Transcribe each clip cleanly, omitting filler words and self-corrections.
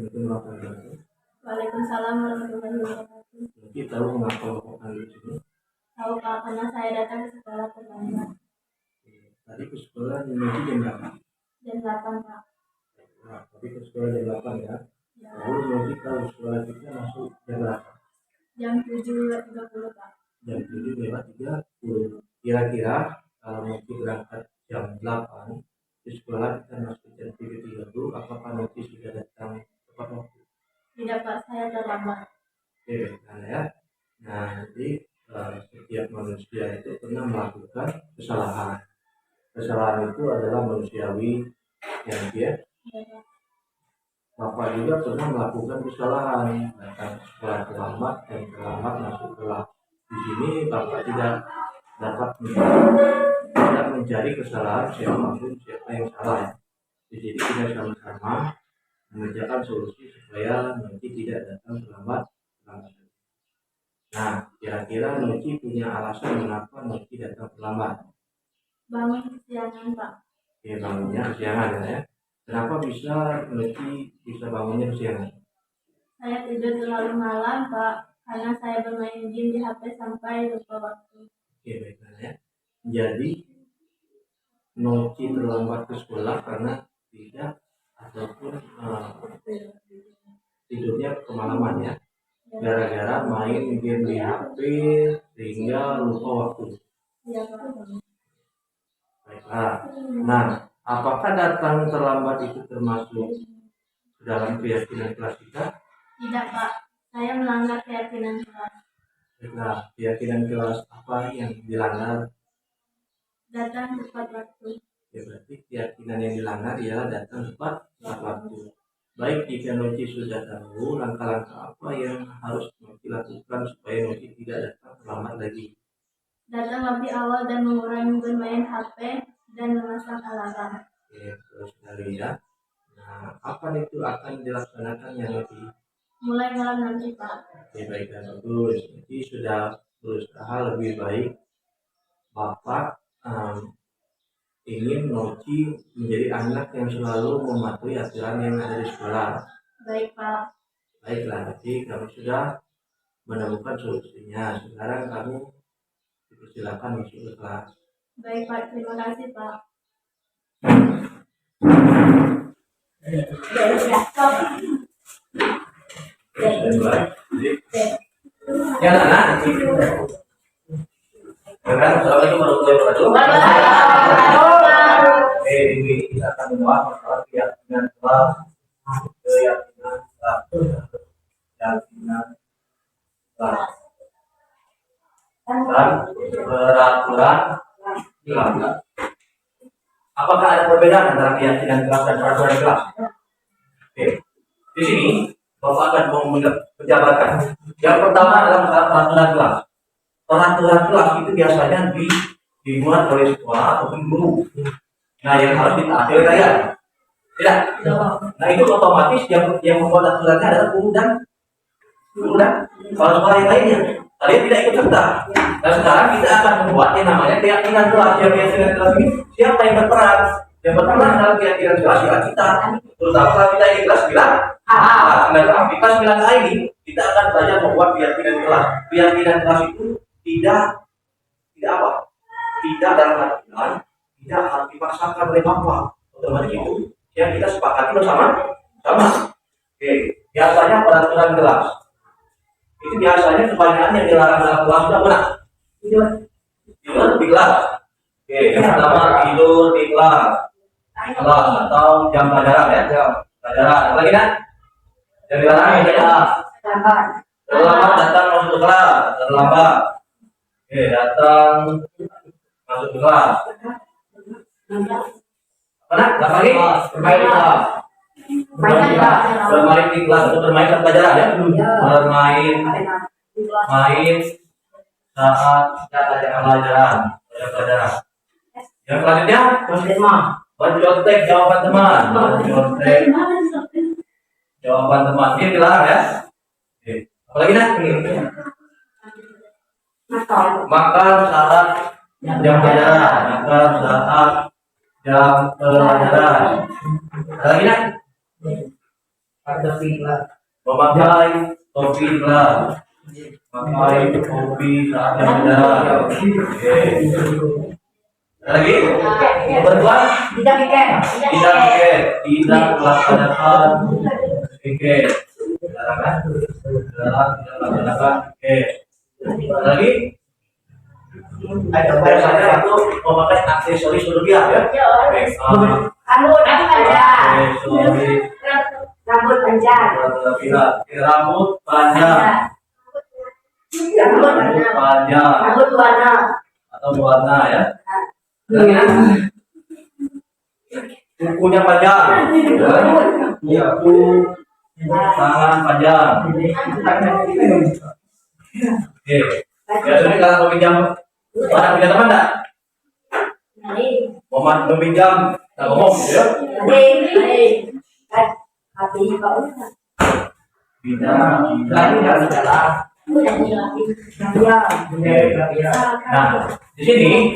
Assalamualaikum warahmatullahi wabarakatuh. Waalaikumsalam warahmatullahi wabarakatuh. Jadi tahu mengapa Bapak panggil di sini? Tahu Pak, karena saya datang ke sekolah terlambat. Tadi ke sekolah menuju jam berapa? Jam 8 Pak. Nah, tadi ke sekolah jam 8 ya. Ya. Lalu nanti kalau sekolah kita masuk jam berapa? Jam 7.30 Pak. Jam 7:30. Kira-kira kalau nanti berangkat jam 8 di sekolah kita masuk jam 7:30, apakah nanti sudah datang tepat waktu? Tidak Pak, saya terlambat. Oke, baiklah ya. Nah, jadi setiap manusia itu pernah melakukan kesalahan. Kesalahan itu adalah manusiawi yang dia. Ya, Pak. Bapak juga pernah melakukan kesalahan, datang ke sekolah terlambat dan terlambat masuk kelas. Di sini Bapak tidak dapat mencari kesalahan siapa yang salah ya. Jadi kita sama-sama mengerjakan solusi supaya nanti tidak datang terlambat. Nah, kira-kira Noci punya alasan mengapa Noci datang terlambat? Bangun kesiangan Pak. Oke, bangunnya kesiangan ya. Kenapa Noci bisa bangunnya kesiangan? Saya tidur terlalu malam Pak, karena saya bermain game di HP sampai lupa waktu. Oke, baiklah ya. Jadi Noci terlambat ke sekolah karena tidak ataupun tidurnya kemalaman ya. Gara-gara main game di HP sehingga lupa waktu. Iya Pak. Baiklah. Nah, apakah datang terlambat itu termasuk dalam keyakinan kelas kita? Tidak Pak, saya melanggar keyakinan kelas. Baiklah, keyakinan kelas apa yang dilanggar? Datang tepat waktu. Ya, berarti keyakinan yang dilanggar ialah datang tepat waktu. Baik, jika Noci sudah tahu langkah-langkah apa yang harus Noci lakukan supaya Noci tidak datang terlambat lagi. Datang lebih awal dan mengurangi bermain HP dan memasang alarm. Oke, terus sekali ya. Nah, apa itu akan dilaksanakan yang Noci? Mulai malam nanti Pak. Oke, baik dan bagus. Jadi sudah berusaha lebih baik. Bapak ingin Noci menjadi anak yang selalu mematuhi aturan yang ada di sekolah. Baik Pak. Baiklah, jadi kami sudah menemukan solusinya. Sekarang kami dipersilakan masuk ke kelas. Baik Pak, terima kasih Pak. Ya, anak. Assalamualaikum warahmatullahi wabarakatuh. Ini kita akan membahas masalah keyakinan kelas, dan peraturan kelas. Apakah ada perbedaan antara keyakinan kelas dan peraturan kelas? Oke, di sini Bapak akan menjabarkan. Yang pertama adalah masalah peraturan kelas. Peraturan kelas itu biasanya dibuat oleh sekolah ataupun guru. Nah, yang harus ditaati oleh kalian, tidak? Nah, itu otomatis yang membuat aturannya adalah guru dan kalau sekolah yang lainnya. Kalian tidak ikut serta. Dan sekarang kita akan membuat yang namanya keyakinan kelas. Yang keyakinan kelas ini siapa yang berperan? Yang berperan dalam keyakinan kelas ialah kita. Terutama kalau kita ingin kelas 9. Nah, kelas 9A ini kita akan belajar membuat keyakinan kelas. Keyakinan kelas itu tidak apa? Tidak dalam artian tidak harus dipaksakan oleh bapak. Otomatis itu yang kita sepakati bersama. Oke, biasanya peraturan kelas itu biasanya kebanyakan yang dilarang dalam kelas sudah benar. Tidur di kelas. Oke, yang pertama tidur di kelas atau jam pelajaran ya. Pelajaran. Apa lagi kan? Yang dilarang ya. Terlambat datang masuk ke kelas. Terlambat. Oke, datang masuk ke kelas. Mana? Apa lagi? Bermain di kelas. Bermain di kelas atau bermain saat pelajaran ya? Bermain saat ada pelajaran. Yang selanjutnya, mencontek jawaban teman. Mencontek jawaban teman. Ini dilarang ya? Oke. Apa lagi dah? Makan saat jam pelajaran. Makan saat jam pelajaran. Ada lagi dah? Memakai topi gelas. Memakai topi saat jam pelajaran. Oke. Ada lagi? Berbuat Tidak piket. tidak piket, tidak melaksanakan piket. Larangan tidak melaksanakan piket. Ada lagi? Ada biasanya itu memakai aksesoris berlebihan ya. Rambut panjang. Aksesoris Rambut panjang. berlebihan. Rambut panjang, Rambut panjang. panjang Rambut warna. atau berwarna ya. Lagi kukunya panjang, ya. Kuku tangan panjang. Oke. Biasanya kalau meminjam barang punya teman enggak? Mau meminjam, tak ngomong gitu ya. Hati kau. Pinjam, Nah, di sini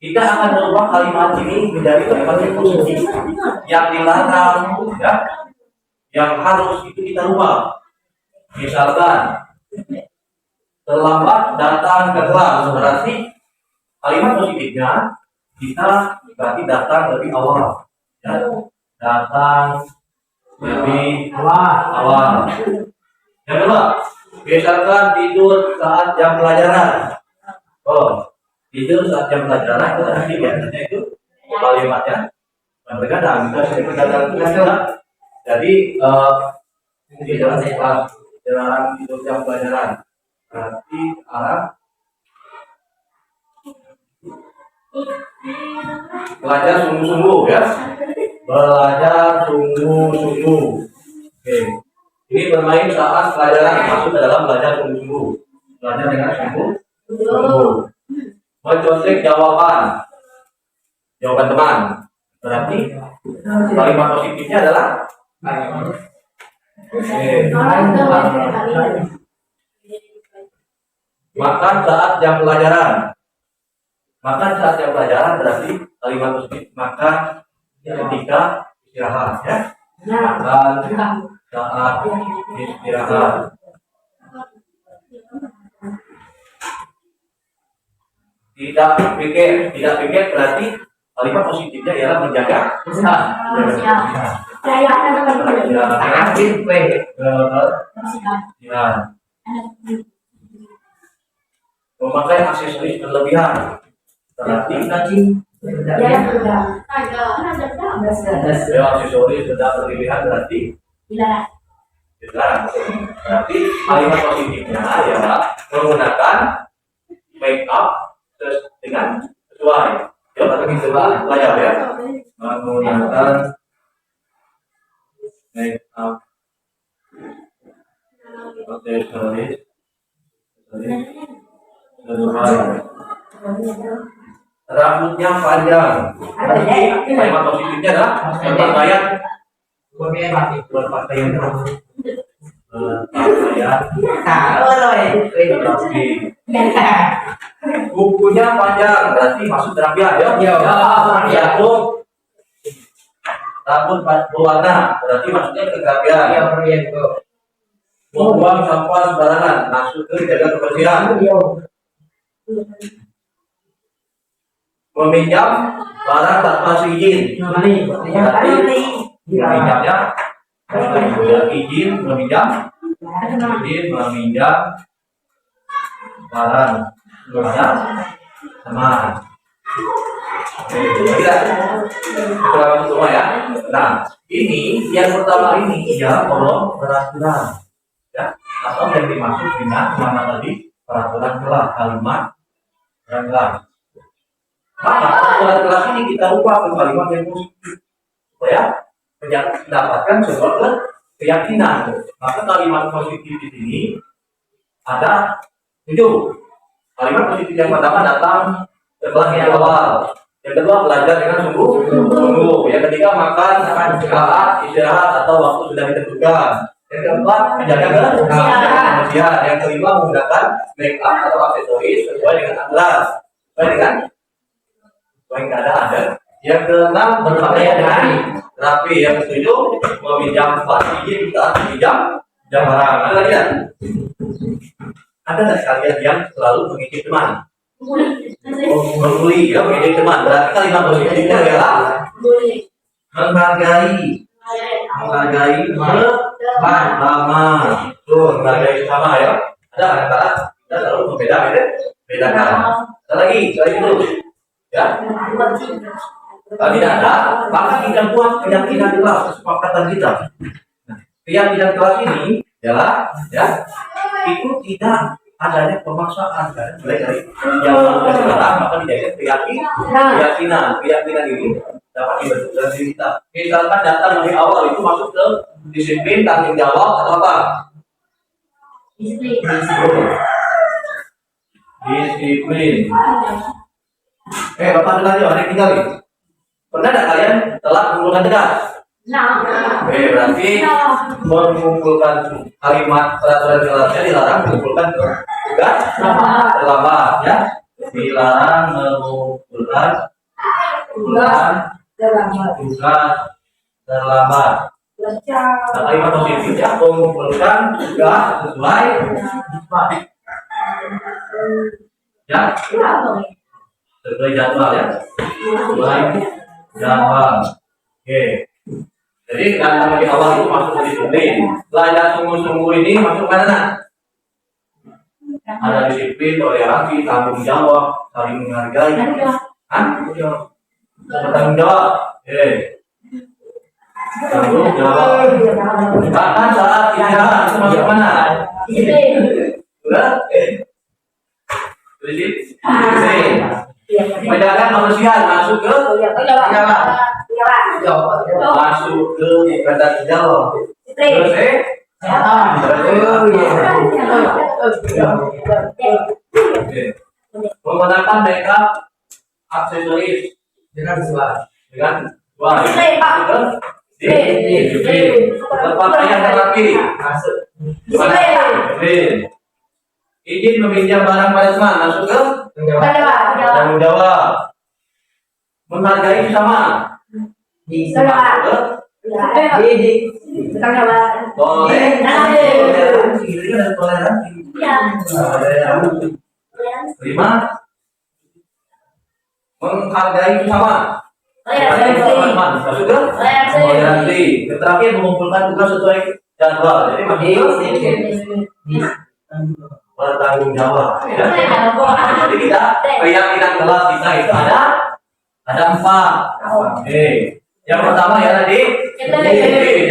kita akan merubah kalimat ini menjadi kalimat yang positif, yang dilarang, ya, yang harus itu kita rubah. Misalkan terlambat datang ke kelas, berarti kalimat positifnya kita berarti datang lebih awal, ya. Datang lebih awal. Yang kedua, misalkan tidur saat jam pelajaran. Oh, tidur saat jam pelajaran itu nanti biasanya itu kalimatnya berbeda. Kita sering datang juga. Jadi tidur saat tidur jam pelajaran. Berarti belajar sungguh-sungguh ya. Belajar sungguh-sungguh. Oke. Ini bermain saat pelajaran, masuk ke dalam belajar sungguh-sungguh. Belajar dengan sungguh-sungguh. Mencontek jawaban teman. Berarti kalimat positifnya adalah makan saat jam pelajaran. Makan saat jam pelajaran berarti kalimat positif makan ketika istirahat ya. Makan saat istirahat. Tidak pikir berarti kalimat positifnya ialah menjaga kesehatan. Memakai aksesoris berlebihan berarti aksesoris sudah berlebihan berarti dilarang. Berarti kalimat positifnya ialah menggunakan make up dengan sesuai. Ya, atau kita belajar ya. Menggunakan make up aksesoris sesuai. Rambutnya panjang. Kalimat positifnya adalah berpakaian berpakaian rapi. Kukunya panjang berarti masuk terapian ya. Rambut berwarna berarti masuknya ke terapian. Membuang sampah sembarangan masuk ke jaga kebersihan. Meminjam barang tanpa izin. Meminjamnya izin meminjam barang teman. Selamat semua ya. Nah, ini yang pertama ini ya kolom peraturan ya atau yang dimaksud dengan mana tadi peraturan kelas kalimat kelas. Maka peraturan kelas ini kita ubah ke kalimat yang positif supaya mendapatkan sebuah keyakinan. Maka kalimat positif di sini ada 7. Kalimat positif yang pertama datang ke kelas yang awal. Yang kedua belajar dengan sungguh-sungguh. Yang ketiga makan saat istirahat atau waktu sudah ditentukan. Yang keempat menjaga kebersihan. Yang kelima menggunakan make up atau aksesoris sesuai dengan aturan. Sesuai dengan keadaan. Yang keenam berpakaian rapi. terapi yang ketujuh meminjam izin saat meminjam barang. Ada lagi kan? Ada nggak sekalian yang selalu mengejek teman? Membuli ya, mengejek teman. Berarti kalimat positifnya adalah menghargai teman lama. Tuh, menghargai sama ya. Ada kadang-kadang kita selalu bedakan. Ada lagi itu ya. Kalau tidak ada, maka kita buat keyakinan kelas kesepakatan kita. Nah, keyakinan kelas ini adalah ya itu tidak adanya pemaksaan kan, mulai dari yang sekarang maka dijadikan keyakinan ini dapat dibentuk dalam diri kita. Misalkan datang dari awal itu masuk ke disiplin, tanggung jawab atau apa? Disiplin. Bapak dengar ya, ada yang tinggal nih. Pernah tidak kalian telah mengumpulkan tugas? Berarti mengumpulkan kalimat peraturan jelasnya dilarang mengumpulkan tugas terlambat ya. Dilarang mengumpulkan tugas terlambat. Nah, kalimat positifnya mengumpulkan tugas sesuai ya. Sesuai jadwal ya. Sesuai jadwal. Oke. Jadi datang di awal itu masuk ke disiplin. Belajar sungguh-sungguh ini masuk mana? Ada disiplin, toleransi, tanggung jawab, saling menghargai. Tanggung jawab. Tanggung jawab. Bahkan saat istirahat itu masuk mana? Sudah? Disiplin. Menjaga kebersihan masuk ke masuk ke ibadah jawab. Menggunakan makeup aksesoris dengan berpakaian rapi. Izin meminjam barang pada teman masuk ke tanggung jawab. Menghargai sama. Lima, menghargai sama. Toleransi. Terakhir mengumpulkan tugas sesuai jadwal. Jadi bertanggung jawab. Jadi kita keyakinan kelas kita itu ada 4. Yang pertama ya tadi,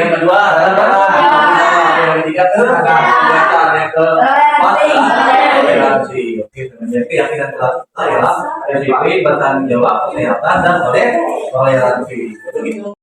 yang kedua adalah yang ketiga yang keempat toleransi. Jadi keyakinan kelas kita adalah disiplin, bertanggung jawab, kesehatan dan toleransi. Begitu.